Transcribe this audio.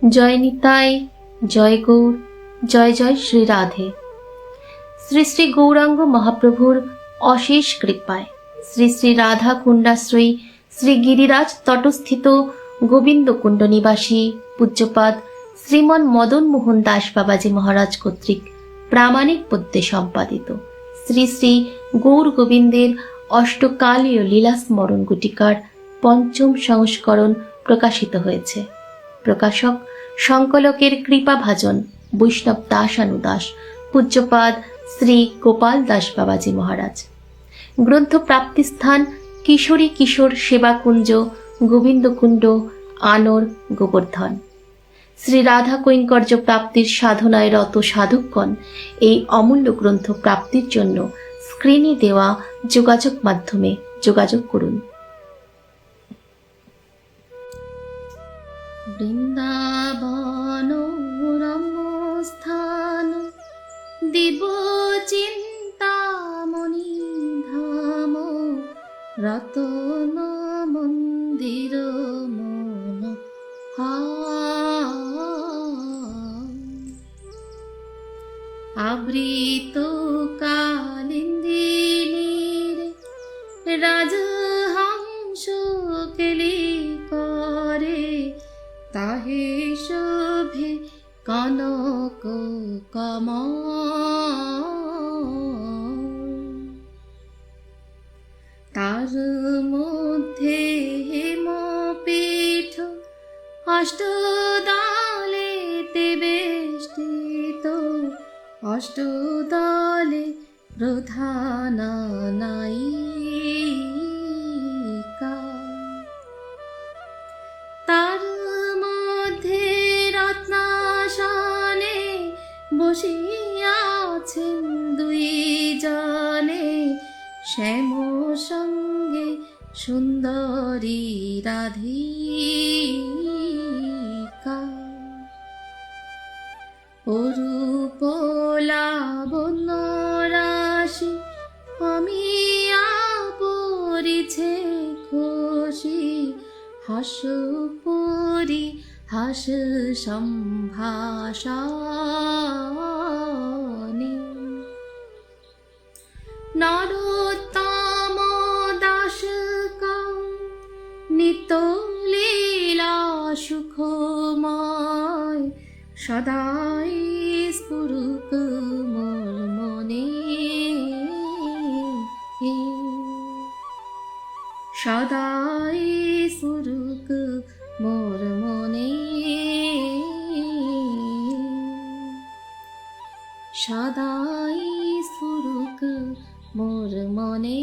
জয় নিতাই, জয় গৌর, জয় জয় শ্রী রাধে। শ্রী শ্রী গৌরাঙ্গ মহাপ্রভুর অশেষ কৃপায় শ্রী শ্রী রাধা কুণ্ডাশ্রয়ী শ্রী গিরিরাজ তটস্থিত গোবিন্দকুণ্ড নিবাসী পূজ্যপাদ শ্রীমন মদন মোহন দাস বাবাজি মহারাজ কর্তৃক প্রামাণিক পদ্যে সম্পাদিত শ্রী শ্রী গৌর গোবিন্দের অষ্টকালীয় লীলা স্মরণ গুটিকার পঞ্চম সংস্করণ প্রকাশিত হয়েছে। প্রকাশক সংকলকের কৃপাভাজন বৈষ্ণব দাসানুদাস পূজ্যপাদ শ্রী গোপাল দাস বাবাজি মহারাজ। গ্রন্থ প্রাপ্তিস্থান কিশোরী কিশোর সেবাকুঞ্জ, গোবিন্দকুণ্ড, আনর, গোবর্ধন। শ্রী রাধা কৈঙ্কর্য প্রাপ্তির সাধনায় রত সাধকগণ এই অমূল্য গ্রন্থ প্রাপ্তির জন্য স্ক্রিনে দেওয়া যোগাযোগ মাধ্যমে যোগাযোগ করুন। বৃন্দাবন রমস্থান দিব চিন্তামণি ধাম, রতন মন্দির মন আবৃত কালিন্দিনীর রাজহংস কেলি করে, তাহে শোভে কনক কমল। তার মধ্যে হেমপীঠ অষ্টদলেতে বেষ্টিত, অষ্টদলে প্রধান নায়িকা। তার মধ্যে রত্নাসনে বসিয়াছেন দুই জনে, শ্যাম সঙ্গে সুন্দরী রাধিকা। অরূপ লাবণ্য রাশি অমিয়া পরিছে খুশি, হাস্য পরি হাস সম্ভাষণে। নরোত্তম দাস নিত্য লীলা সুখময়, সদাই স্ফুরুক মোর মনে, সদাই স্ফুরুক মোর মনে, সদাই স্ফুরুক মোর মনে।